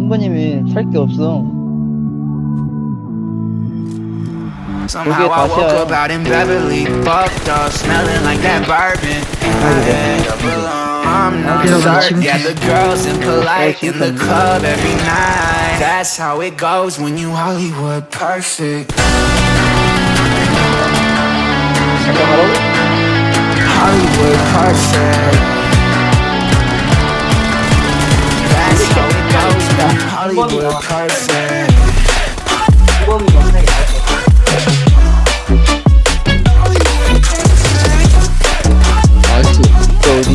멤버님이 살 게 없어. Somehow I woke up out in Beverly, fucked up, smelling like that bourbon. I end up alone. I'm not certain. Yeah, the girls impolite in the club every night. That's how it goes when you Hollywood perfect. Hollywood perfect. That's how it goes when you Hollywood perfect. 나이스. 진짜 어디?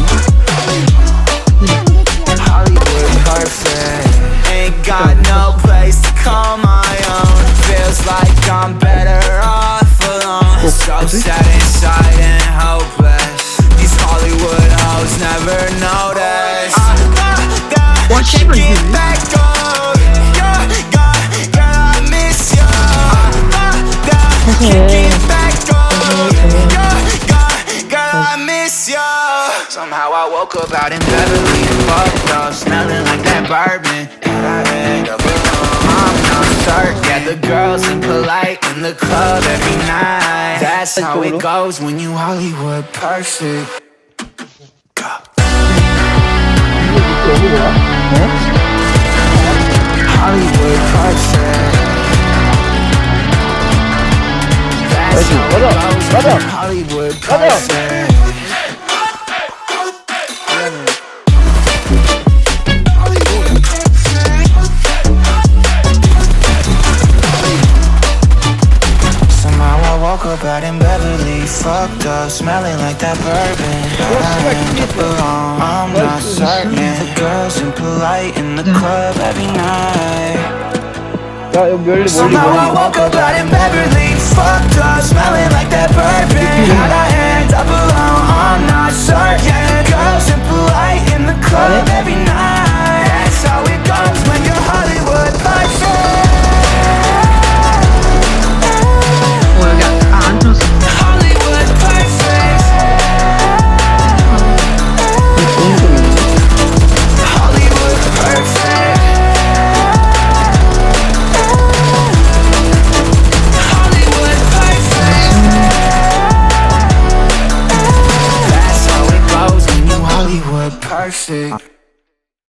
Hollywood perfect. Ain't got no place to call my own. Feels like I'm better off alone. So sad inside and hopeless. These Hollywood hoes never notice. Can't get back on. Girl, I miss you. Can't get back on. Girl, I miss you. Somehow I woke up out in Beverly and fucked up, smelling like that bourbon. And I end up alone. I'm not certain. Yeah, the girls impolite in the club every night. That's how it goes when you Hollywood perfect. Hollywood perfect. That's how it goes when Hollywood perfect. Woke up out in Beverly, fucked up, smelling like that bourbon. I end up alone, I'm not certain. The girls impolite in the club every night. Somehow I woke up out in Beverly, fucked up, smelling like that bourbon. How'd I end up alone? I'm not certain. Girls impolite in the club every night. That's how it goes when you're Hollywood perfect. Hollywood perfect. Hollywood perfect. Hollywood perfect. That's how it goes when you Hollywood perfect.